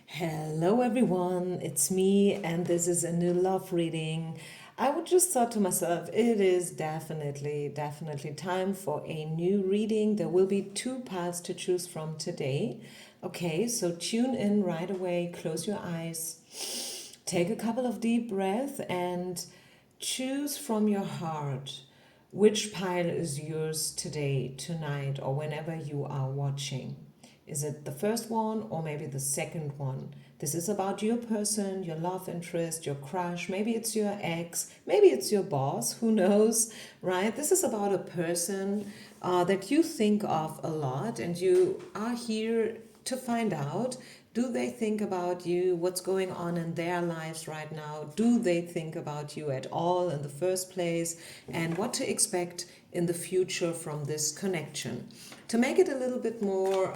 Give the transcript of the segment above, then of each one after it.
Hello, everyone. It's me, and this is a new love reading. I would just thought to myself, it is definitely time for a new reading. There will be two paths to choose from today. Okay, so tune in right away, close your eyes, take a couple of deep breaths, and choose from your heart which pile is yours today, tonight, or whenever you are watching. Is it the first one or maybe the second one? This is about your person, your love interest, your crush. Maybe it's your ex, maybe it's your boss, who knows, right? This is about a person that you think of a lot, and you are here to find out, do they think about you? What's going on in their lives right now? Do they think about you at all in the first place? And what to expect in the future from this connection? To make it a little bit more,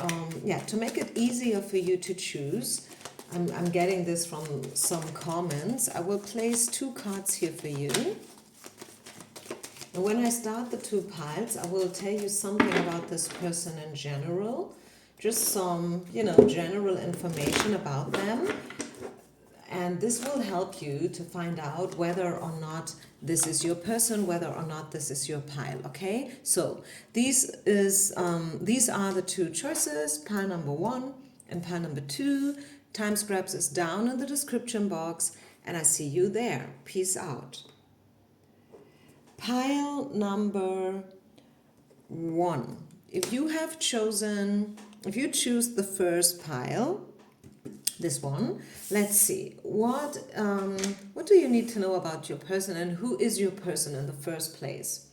to make it easier for you to choose, I'm getting this from some comments. I will place two cards here for you. And when I start the two piles, I will tell you something about this person in general. Just some, general information about them. And this will help you to find out whether or not this is your person, whether or not this is your pile, okay? So these are the two choices, pile number 1 and pile number 2. Time Scraps is down in the description box, and I see you there. Peace out. Pile number 1. If you choose the first pile, this one, let's see, what do you need to know about your person, and who is your person in the first place?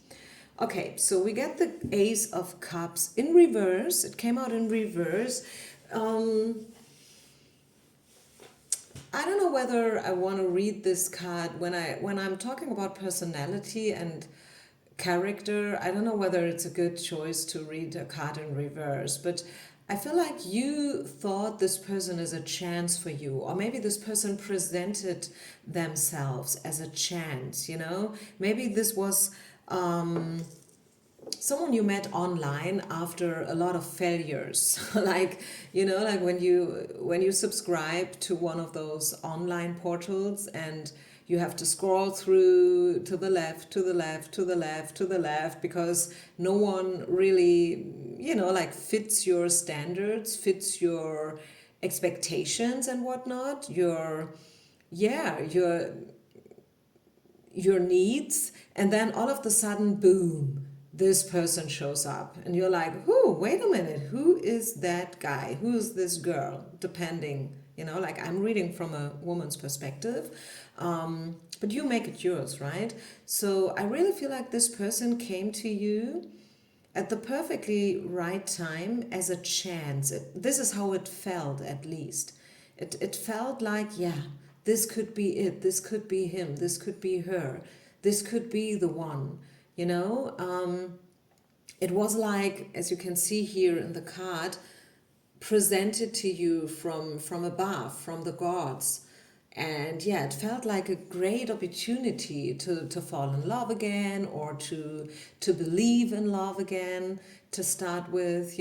Okay, so we get the Ace of Cups in reverse. It came out in reverse. I don't know whether I want to read this card when I'm talking about personality and character. I don't know whether it's a good choice to read a card in reverse, but I feel like you thought this person is a chance for you, or maybe this person presented themselves as a chance, Maybe this was someone you met online after a lot of failures. like when you subscribe to one of those online portals, and you have to scroll through to the left, to the left, to the left, to the left, because no one really fits your standards, fits your expectations and whatnot, your needs. And then all of the sudden, boom, this person shows up, and you're like, who, wait a minute, who is that guy, who is this girl, depending, I'm reading from a woman's perspective, but you make it yours, right? So I really feel like this person came to you at the perfectly right time as a chance. This is how it felt, at least. It felt like, yeah, this could be it. This could be him. This could be her. This could be the one, It was like, as you can see here in the card, presented to you from above, from the gods. And yeah, it felt like a great opportunity to fall in love again, or to believe in love again, to start with,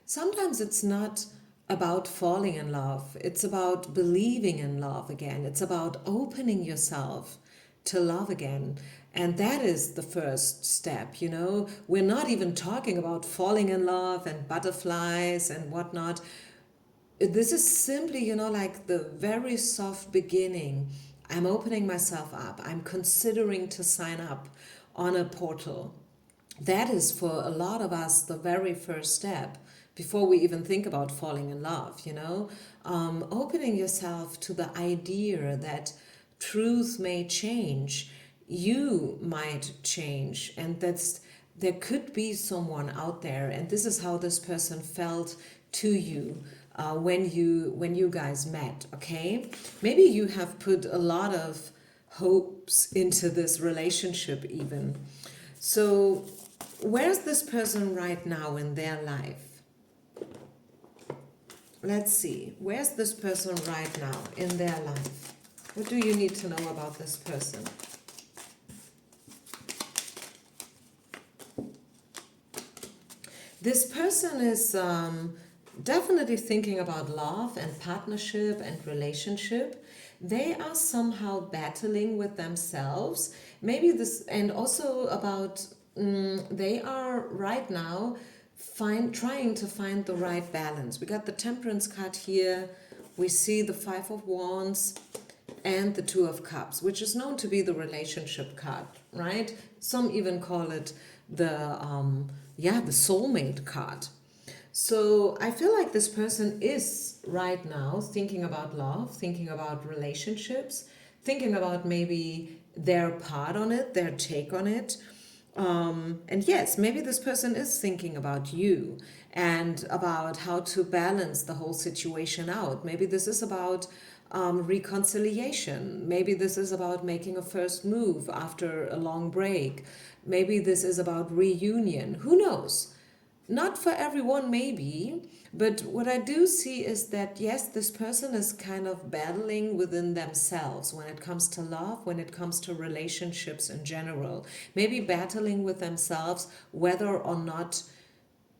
Sometimes it's not about falling in love. It's about believing in love again. It's about opening yourself to love again. And that is the first step, We're not even talking about falling in love and butterflies and whatnot. This is simply, like the very soft beginning. I'm opening myself up. I'm considering to sign up on a portal. That is for a lot of us the very first step before we even think about falling in love, Opening yourself to the idea that truth may change, you might change, and there could be someone out there, and this is how this person felt to you when you guys met. Okay, maybe you have put a lot of hopes into this relationship even. So where's this person right now in their life? Let's see, where's this person right now in their life? What do you need to know about this person? This person is definitely thinking about love and partnership and relationship. They are somehow battling with themselves. Maybe this, and also about, they are right now trying to find the right balance. We got the Temperance card here. We see the Five of Wands and the Two of Cups, which is known to be the relationship card, right? Some even call it the soulmate card. So I feel like this person is right now thinking about love, thinking about relationships, thinking about maybe their part on it, their take on it. And yes, maybe this person is thinking about you and about how to balance the whole situation out. Maybe this is about reconciliation. Maybe this is about making a first move after a long break. Maybe this is about reunion. Who knows? Not for everyone, maybe, but what I do see is that yes, this person is kind of battling within themselves when it comes to love, when it comes to relationships in general. Maybe battling with themselves whether or not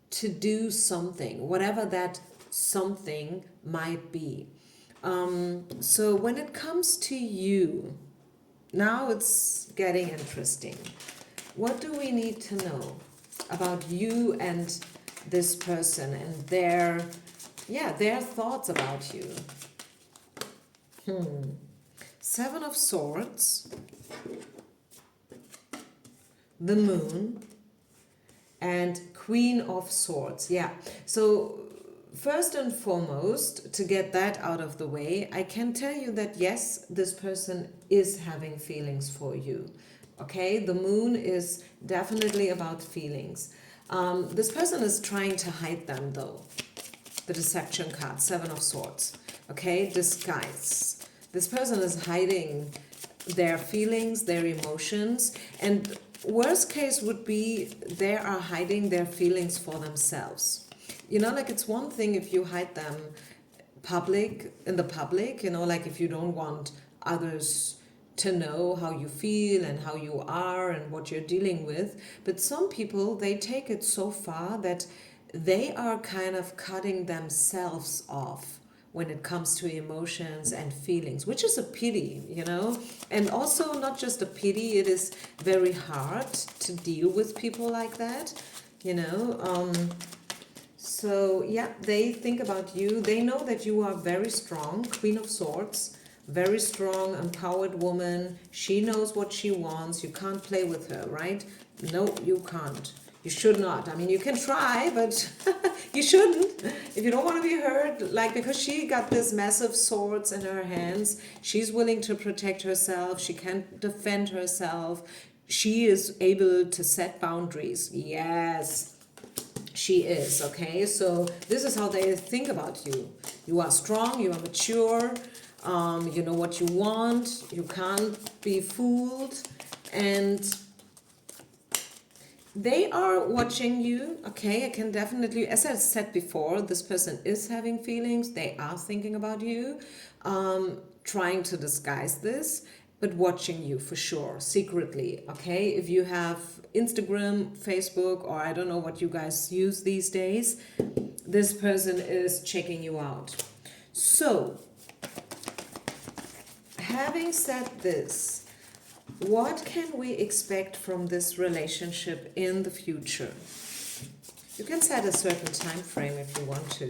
to do something, whatever that something might be. So when it comes to you, now it's getting interesting. What do we need to know about you and this person and their thoughts about you? Seven of Swords, the Moon, and Queen of Swords. Yeah. So first and foremost, to get that out of the way, I can tell you that yes, this person is having feelings for you. Okay, the Moon is definitely about feelings. This person is trying to hide them though. The Deception card, Seven of Swords. Okay, disguise. This person is hiding their feelings, their emotions, and worst case would be they are hiding their feelings for themselves. You know, like it's one thing if you hide them in the public, you know, like if you don't want others to know how you feel and how you are and what you're dealing with. But some people, they take it so far that they are kind of cutting themselves off when it comes to emotions and feelings, which is a pity, you know. And also not just a pity, it is very hard to deal with people like that, you know. So yeah, they think about you. They know that you are very strong, Queen of Swords, very strong, empowered woman. She knows what she wants. You can't play with her, right? No, you can't. You should not. I mean, you can try, but you shouldn't. If you don't want to be hurt, like because she got this massive swords in her hands, she's willing to protect herself. She can defend herself. She is able to set boundaries. Yes, she is. Okay, so this is how they think about you. You are strong. You are mature. You know what you want. You can't be fooled, and they are watching you. Okay, I can definitely, as I said before, this person is having feelings. They are thinking about you, trying to disguise this, but watching you for sure, secretly. Okay, if you have Instagram, Facebook, or I don't know what you guys use these days, this person is checking you out. So, having said this, what can we expect from this relationship in the future? You can set a certain time frame if you want to.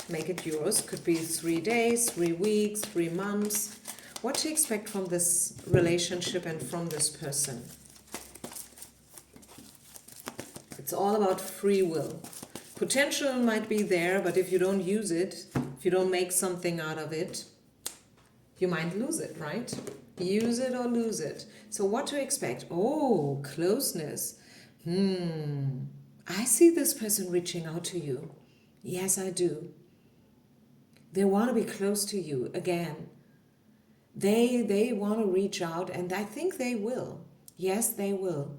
Make it yours. Could be 3 days, 3 weeks, 3 months. What to expect from this relationship and from this person? It's all about free will. Potential might be there, but if you don't use it, if you don't make something out of it, you might lose it, right? Use it or lose it. So what to expect? Oh, closeness. I see this person reaching out to you. Yes, I do. They want to be close to you again. They want to reach out, and I think they will. Yes, they will.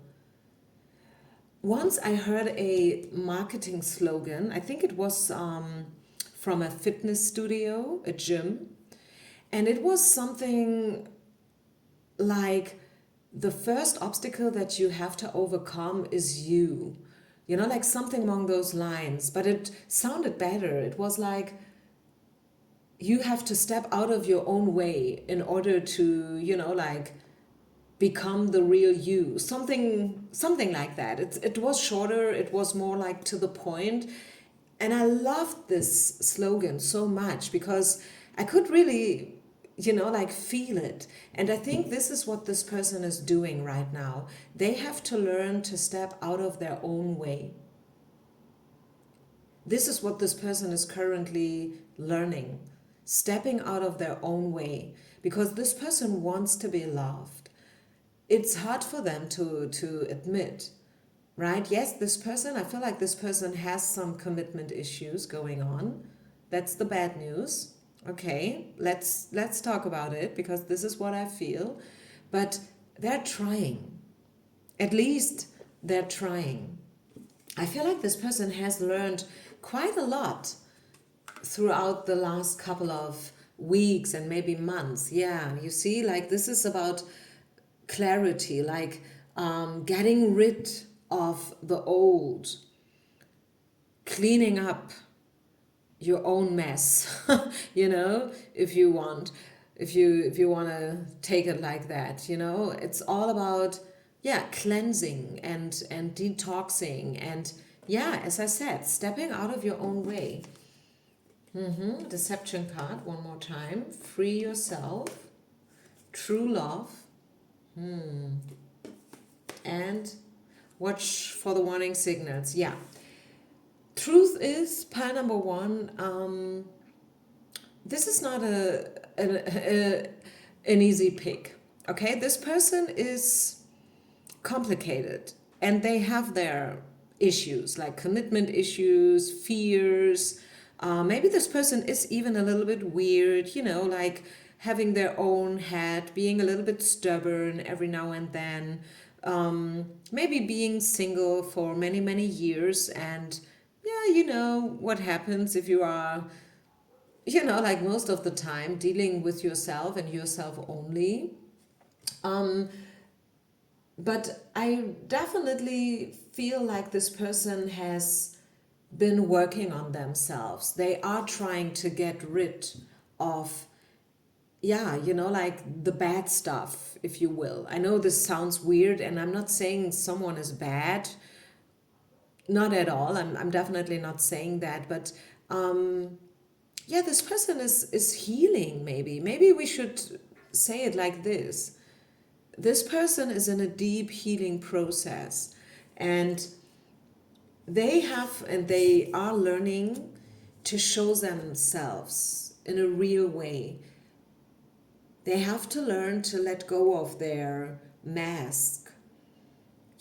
Once I heard a marketing slogan. I think it was from a fitness studio, a gym. And it was something like, the first obstacle that you have to overcome is you. like something along those lines, but it sounded better. It was like you have to step out of your own way in order to, like become the real you. Something like that. It was shorter, it was more like to the point. And I loved this slogan so much because I could really, like feel it. And I think this is what this person is doing right now. They have to learn to step out of their own way. This is what this person is currently learning, stepping out of their own way, because this person wants to be loved. It's hard for them to admit, right? Yes, this person, I feel like this person has some commitment issues going on. That's the bad news. Okay, let's talk about it, because this is what I feel. But they're trying. At least they're trying. I feel like this person has learned quite a lot throughout the last couple of weeks and maybe months. Yeah, you see, like this is about clarity, like getting rid of the old, cleaning up your own mess, if you want, if you want to take it like that, it's all about, yeah, cleansing and detoxing, and yeah, as I said, stepping out of your own way. Deception card one more time. Free yourself, true love, and watch for the warning signals. Yeah, truth is pile number one. This is not an easy pick. Okay, this person is complicated and they have their issues, like commitment issues, fears. Maybe this person is even a little bit weird, like having their own head, being a little bit stubborn every now and then, maybe being single for many, many years. And yeah, what happens if you are, like most of the time dealing with yourself and yourself only. But I definitely feel like this person has been working on themselves. They are trying to get rid of, yeah, like the bad stuff, if you will. I know this sounds weird, and I'm not saying someone is bad. Not at all. I'm definitely not saying that. But yeah, this person is healing, maybe. Maybe we should say it like this. This person is in a deep healing process, and they are learning to show themselves in a real way. They have to learn to let go of their mask.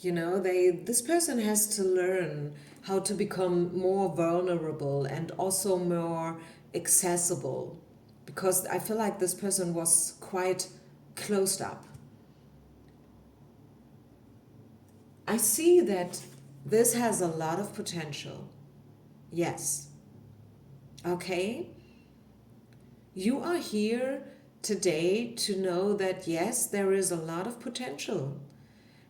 This person has to learn how to become more vulnerable and also more accessible, because I feel like this person was quite closed up. I see that this has a lot of potential. Yes. Okay? You are here today to know that yes, there is a lot of potential.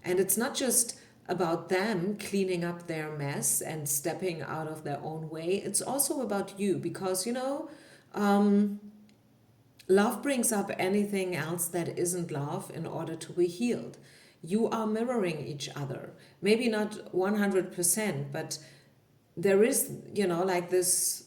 And it's not just about them cleaning up their mess and stepping out of their own way. It's also about you, because, love brings up anything else that isn't love in order to be healed. You are mirroring each other. Maybe not 100%, but there is, like this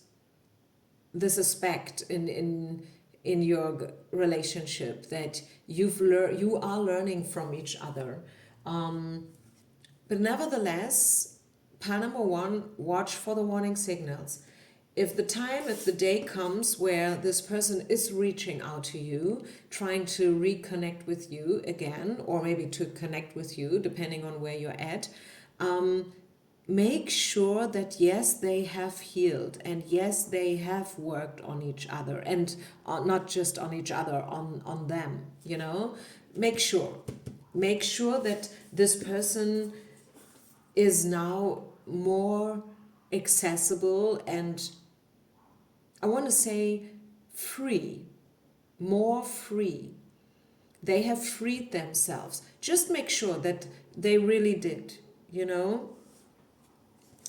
aspect in your relationship that you are learning from each other. But nevertheless, pile number one, watch for the warning signals. If the day comes where this person is reaching out to you, trying to reconnect with you again, or maybe to connect with you, depending on where you're at, make sure that yes, they have healed, and yes, they have worked on each other, and not just on each other, on them, Make sure that this person is now more accessible and, I want to say, free, more free. They have freed themselves. Just make sure that they really did,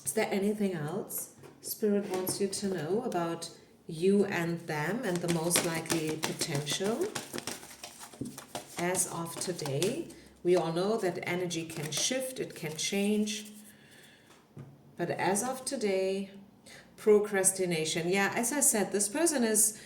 Is there anything else Spirit wants you to know about you and them and the most likely potential as of today? We all know that energy can shift, it can change. But as of today, procrastination. Yeah, as I said, this person is,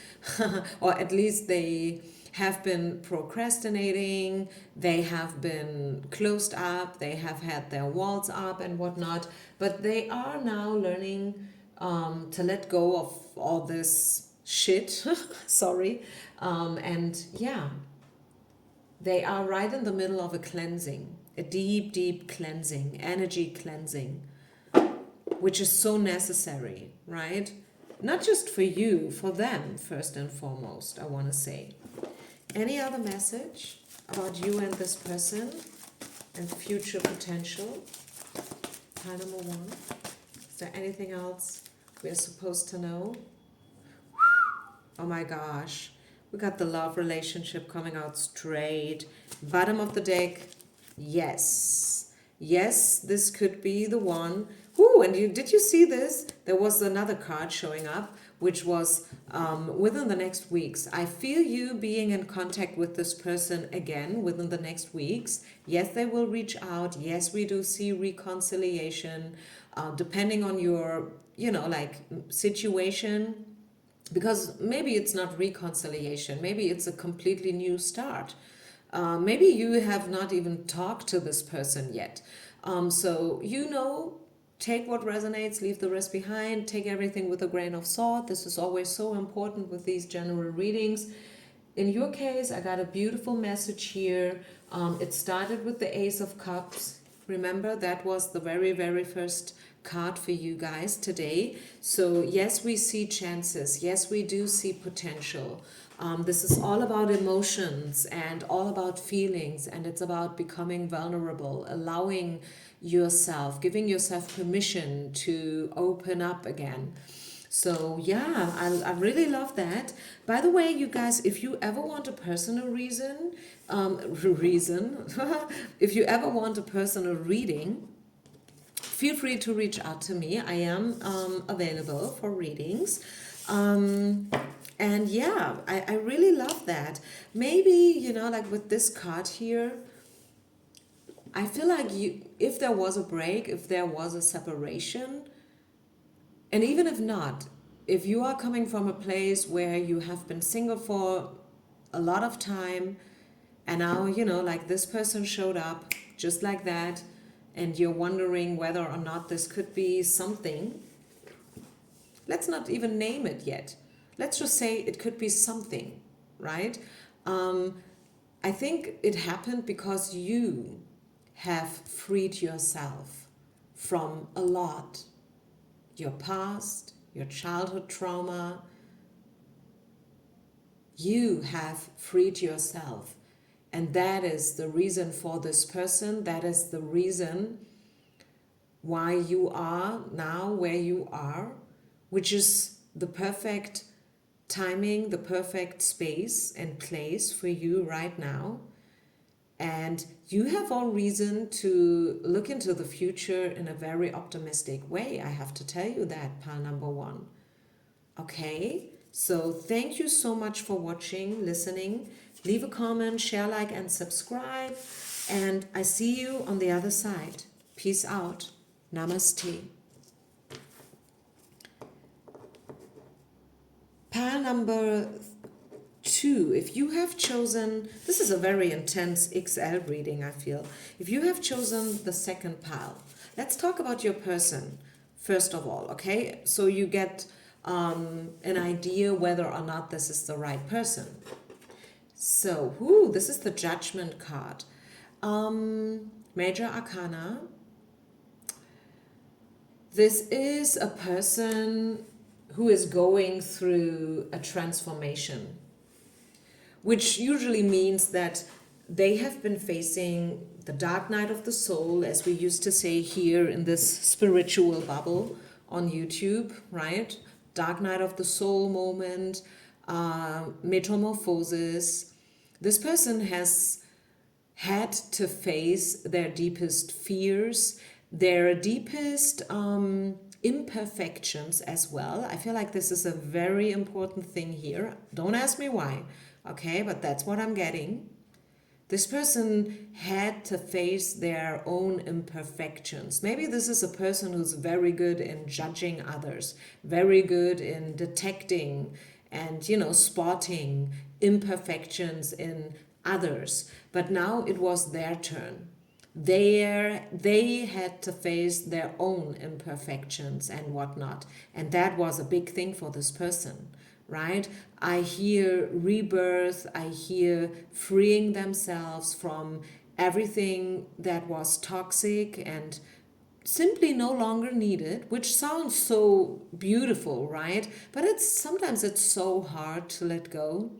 or at least they have been procrastinating, they have been closed up, they have had their walls up and whatnot, but they are now learning to let go of all this shit. Sorry. And yeah, they are right in the middle of a cleansing, a deep, deep cleansing, energy cleansing, which is so necessary, right? Not just for you, for them, first and foremost, I want to say. Any other message about you and this person and future potential? Pile number 1. Is there anything else we're supposed to know? Oh my gosh. We got the love relationship coming out straight. Bottom of the deck. Yes. Yes, this could be the one. Ooh, and did you see this? There was another card showing up, which was within the next weeks. I feel you being in contact with this person again within the next weeks. Yes, they will reach out. Yes, we do see reconciliation, depending on your, situation. Because maybe it's not reconciliation. Maybe it's a completely new start. Maybe you have not even talked to this person yet. So, take what resonates, leave the rest behind, take everything with a grain of salt. This is always so important with these general readings. In your case, I got a beautiful message here. It started with the Ace of Cups. Remember, that was the very, very first card for you guys today. So yes, we see chances. Yes, we do see potential. This is all about emotions and all about feelings, and it's about becoming vulnerable, allowing yourself, giving yourself permission to open up again. So yeah, I really love that. By the way, you guys, if you ever want a personal if you ever want a personal reading, feel free to reach out to me. I am available for readings. And yeah, I really love that. Maybe, like with this card here, I feel like if there was a break, if there was a separation, and even if not, if you are coming from a place where you have been single for a lot of time, and now, like this person showed up just like that, and you're wondering whether or not this could be something, let's not even name it yet. Let's just say it could be something, right? I think it happened because you have freed yourself from a lot. Your past, your childhood trauma. You have freed yourself. And that is the reason for this person. That is the reason why you are now where you are, which is the perfect timing, the perfect space and place for you right now. And you have all reason to look into the future in a very optimistic way. I have to tell you that, pile number 1. Okay, so thank you so much for watching, listening. Leave a comment, share, like, and subscribe. And I see you on the other side. Peace out. Namaste. Pile number 2, if you have chosen, this is a very intense XL reading, I feel. If you have chosen the second pile, let's talk about your person, first of all, okay? So you get an idea whether or not this is the right person. So, this is the Judgment card. Major Arcana. This is a person who is going through a transformation, which usually means that they have been facing the dark night of the soul, as we used to say here in this spiritual bubble on YouTube, right? Dark night of the soul moment, metamorphosis. This person has had to face their deepest fears, their deepest imperfections as well. I feel like this is a very important thing here. Don't ask me why, okay? But that's what I'm getting. This person had to face their own imperfections. Maybe this is a person who's very good in judging others, very good in detecting and, spotting imperfections in others. But now it was their turn. They had to face their own imperfections and whatnot. And that was a big thing for this person, right? I hear rebirth, I hear freeing themselves from everything that was toxic and simply no longer needed, which sounds so beautiful, right? But sometimes it's so hard to let go,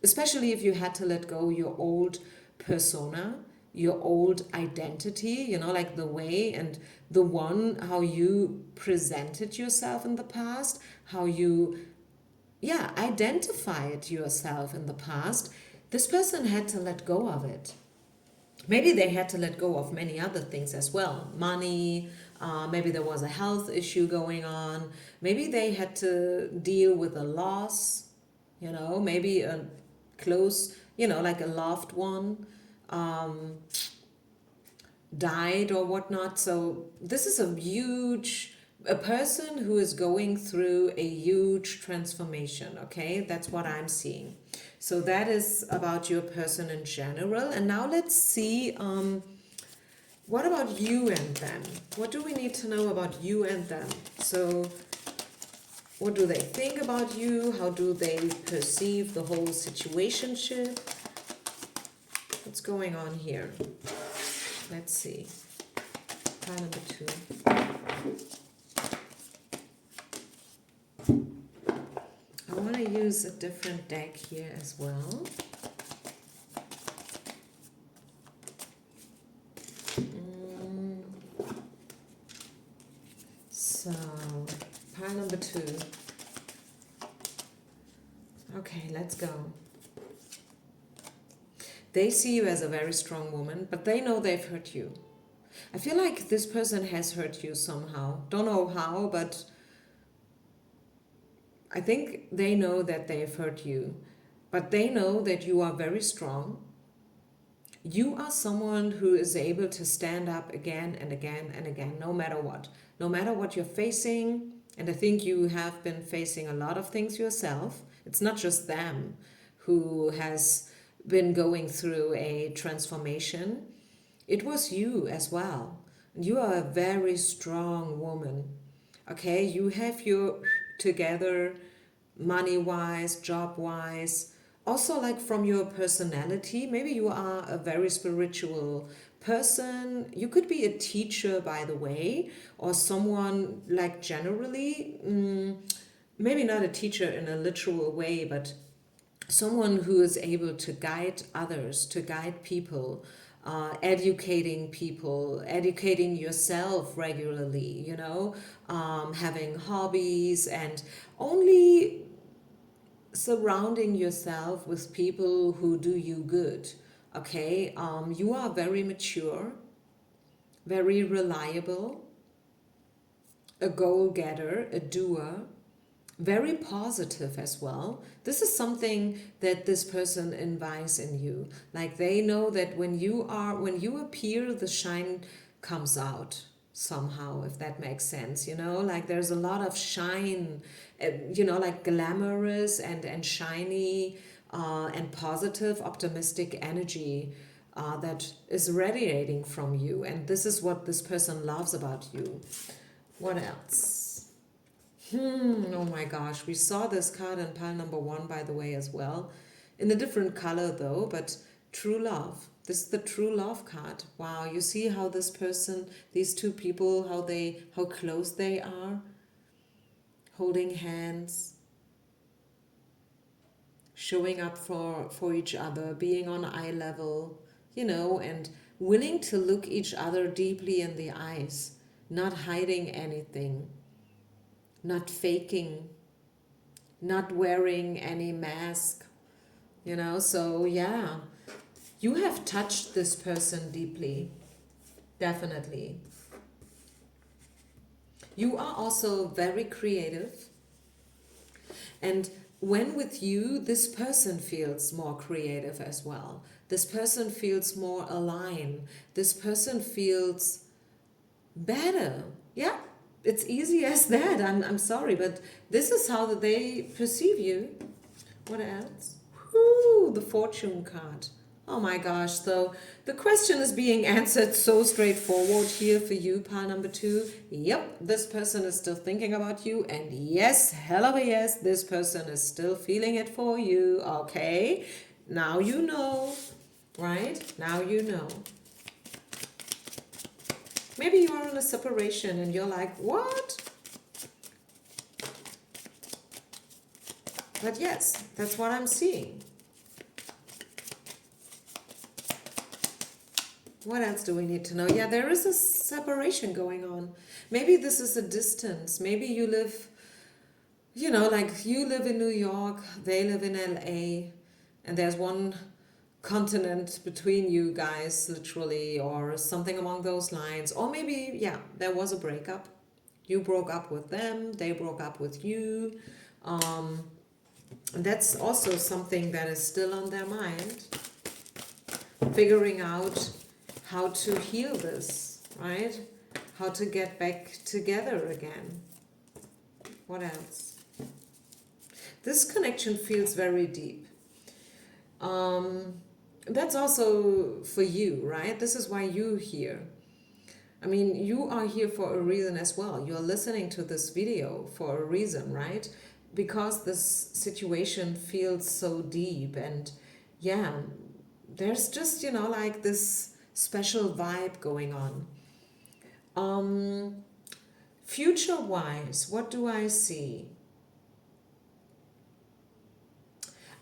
especially if you had to let go your old persona, your old identity, like the way and the one how you presented yourself in the past, how you identified yourself in the past. This person had to let go of it. Maybe they had to let go of many other things as well. Money, maybe there was a health issue going on. Maybe they had to deal with a loss, maybe a close, like a loved one died or whatnot. So this is a person who is going through a huge transformation, okay? That's what I'm seeing. So that is about your person in general. And now let's see, what about you and them? What do we need to know about you and them? So what do they think about you? How do they perceive the whole situationship? What's going on here? Let's see. Pile number 2. I want to use a different deck here as well. So, pile number 2. Okay, let's go. They see you as a very strong woman, but they know they've hurt you. I feel like this person has hurt you somehow. Don't know how, but I think they know that they've hurt you. But they know that you are very strong. You are someone who is able to stand up again and again and again, no matter what. No matter what you're facing, and I think you have been facing a lot of things yourself. It's not just them who has been going through a transformation. It was you as well. You are a very strong woman. Okay, you have your together money-wise, job-wise. Also, like from your personality, maybe you are a very spiritual person. You could be a teacher, by the way, or someone like generally, maybe not a teacher in a literal way, but someone who is able to guide others, to guide people, educating people, educating yourself regularly, having hobbies and only surrounding yourself with people who do you good. Okay, you are very mature, very reliable, a goal getter, a doer, very positive as well. This is something that this person invites in you. Like they know that when you appear, the shine comes out somehow, if that makes sense. Like there's a lot of shine, like glamorous and shiny and positive, optimistic energy that is radiating from you. And this is what this person loves about you. What else? Oh my gosh, we saw this card in pile number 1, by the way, as well. In a different color though, but true love. This is the true love card. Wow, you see how this person, these two people, how close they are? Holding hands, showing up for each other, being on eye level, and willing to look each other deeply in the eyes, not hiding anything, not faking, not wearing any mask, so yeah, you have touched this person deeply, definitely. You are also very creative. And when with you, this person feels more creative as well. This person feels more aligned. This person feels better. Yeah, it's easy as that. I'm sorry, but this is how they perceive you. What else? Whoo, the fortune card. Oh my gosh, so the question is being answered so straightforward here for you, pile number two. Yep, this person is still thinking about you, and yes, hell of a yes, this person is still feeling it for you. Okay, now you know, right? Now you know. Maybe you are in a separation and you're like, what? But yes, that's what I'm seeing. What else do we need to know? Yeah, there is a separation going on. Maybe this is a distance. Maybe you live, like you live in New York, they live in LA, and there's one continent between you guys, literally, or something along those lines. Or maybe, yeah, there was a breakup. You broke up with them, they broke up with you. And that's also something that is still on their mind, figuring out how to heal this, right? How to get back together again. What else? This connection feels very deep. That's also for you, right? This is why you're here. I mean, you are here for a reason as well. You're listening to this video for a reason, right? Because this situation feels so deep, and yeah, there's just, like this special vibe going on. Future wise, what do I see?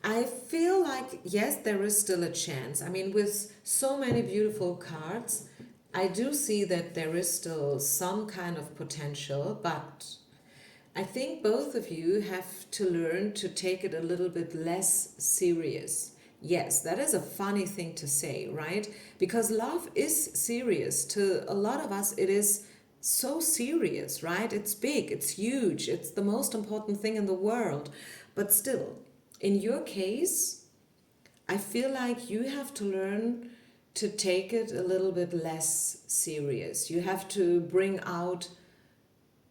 I feel like, yes, there is still a chance. I mean, with so many beautiful cards, I do see that there is still some kind of potential, but I think both of you have to learn to take it a little bit less serious. Yes, that is a funny thing to say, right? Because love is serious. To a lot of us, it is so serious, right? It's big, it's huge, it's the most important thing in the world. But still, in your case, I feel like you have to learn to take it a little bit less serious. You have to bring out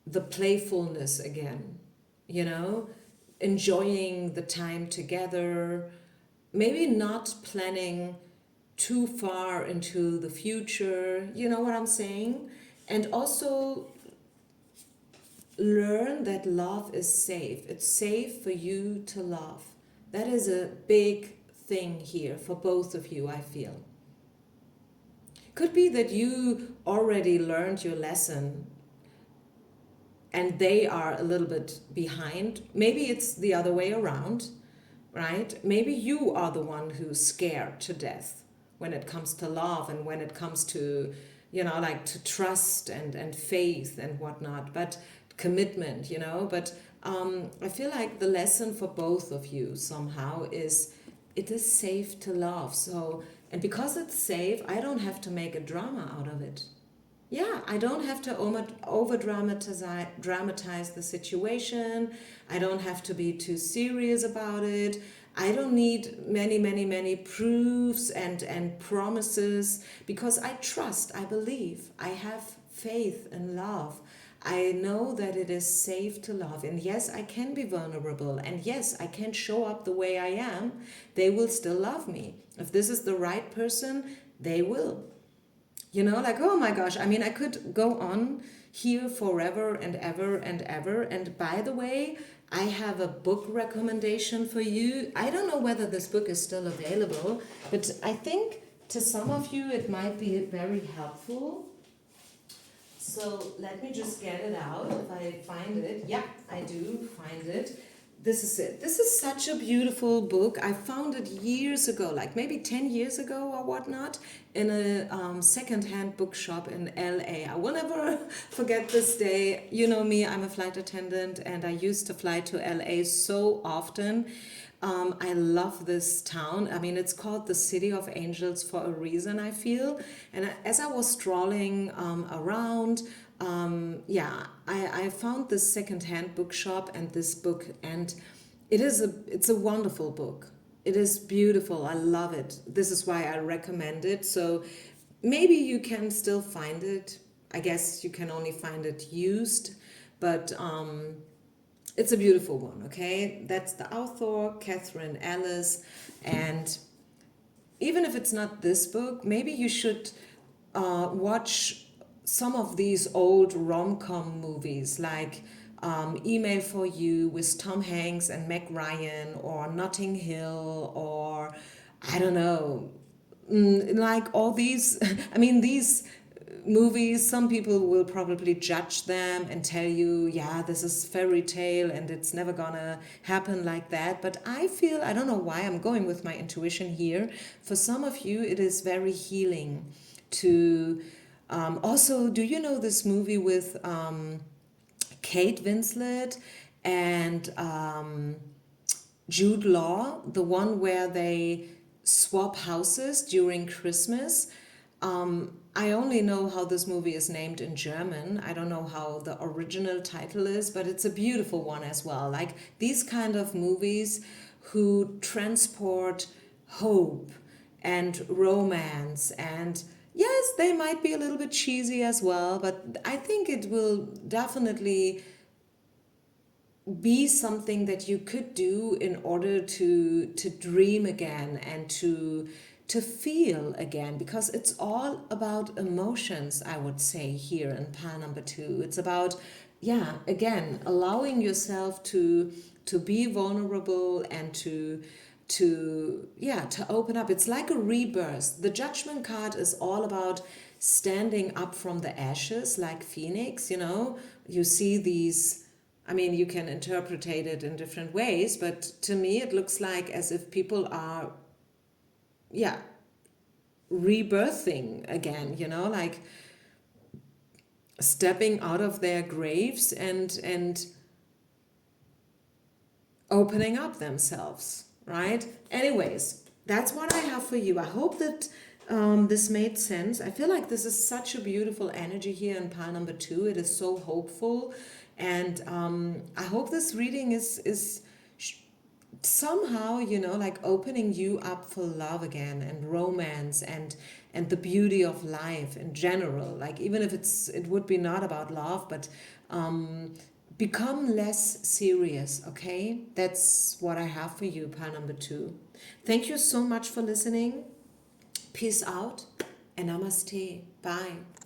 the playfulness again, enjoying the time together, maybe not planning too far into the future, you know what I'm saying? And also learn that love is safe. It's safe for you to love. That is a big thing here for both of you, I feel. Could be that you already learned your lesson and they are a little bit behind. Maybe it's the other way around, right? Maybe you are the one who's scared to death when it comes to love and when it comes to, like to trust and faith and whatnot, but commitment, But I feel like the lesson for both of you somehow is it is safe to love. So, and because it's safe, I don't have to make a drama out of it. Yeah, I don't have to over dramatize the situation. I don't have to be too serious about it. I don't need many proofs and promises because I trust, I believe, I have faith and love. I know that it is safe to love. And yes, I can be vulnerable. And yes, I can show up the way I am. They will still love me. If this is the right person, they will. Like, oh my gosh, I mean, I could go on here forever and ever and ever. And by the way, I have a book recommendation for you. I don't know whether this book is still available, but I think to some of you it might be very helpful. So let me just get it out if I find it. Yeah, I do find it. This is it. This is such a beautiful book. I found it years ago, like maybe 10 years ago or whatnot, in a second-hand bookshop in LA. I will never forget this day. You know me, I'm a flight attendant and I used to fly to LA so often. I love this town. I mean, it's called the City of Angels for a reason, I feel. And as I was strolling around, Yeah, I found this secondhand bookshop and this book, and it's a wonderful book. It is beautiful. I love it. This is why I recommend it. So maybe you can still find it. I guess you can only find it used, but it's a beautiful one. Okay, that's the author Catherine Ellis, and even if it's not this book, maybe you should watch some of these old rom-com movies like Email for You with Tom Hanks and Meg Ryan, or Notting Hill, or I don't know, like all these. I mean, these movies, some people will probably judge them and tell you, yeah, this is fairy tale and it's never gonna happen like that. But I feel, I don't know why I'm going with my intuition here, for some of you it is very healing to also, do you know this movie with Kate Winslet and Jude Law, the one where they swap houses during Christmas? I only know how this movie is named in German. I don't know how the original title is, but it's a beautiful one as well. Like these kind of movies who transport hope and romance, and yes, they might be a little bit cheesy as well, but I think it will definitely be something that you could do in order to dream again and to feel again, because it's all about emotions. I would say here in pile number 2, it's about, yeah, again, allowing yourself to be vulnerable and to open up. It's like a rebirth. The Judgment card is all about standing up from the ashes like Phoenix. You see these, I mean, you can interpret it in different ways, but to me, it looks like as if people are, yeah, rebirthing again, like stepping out of their graves and opening up themselves, right? Anyways, that's what I have for you. I hope that this made sense. I feel like this is such a beautiful energy here in pile number 2. It is so hopeful, and I hope this reading is somehow, like opening you up for love again and romance and the beauty of life in general. Like even if it would be not about love, but become less serious. Okay, that's what I have for you, pile number 2. Thank you so much for listening. Peace out and namaste. Bye.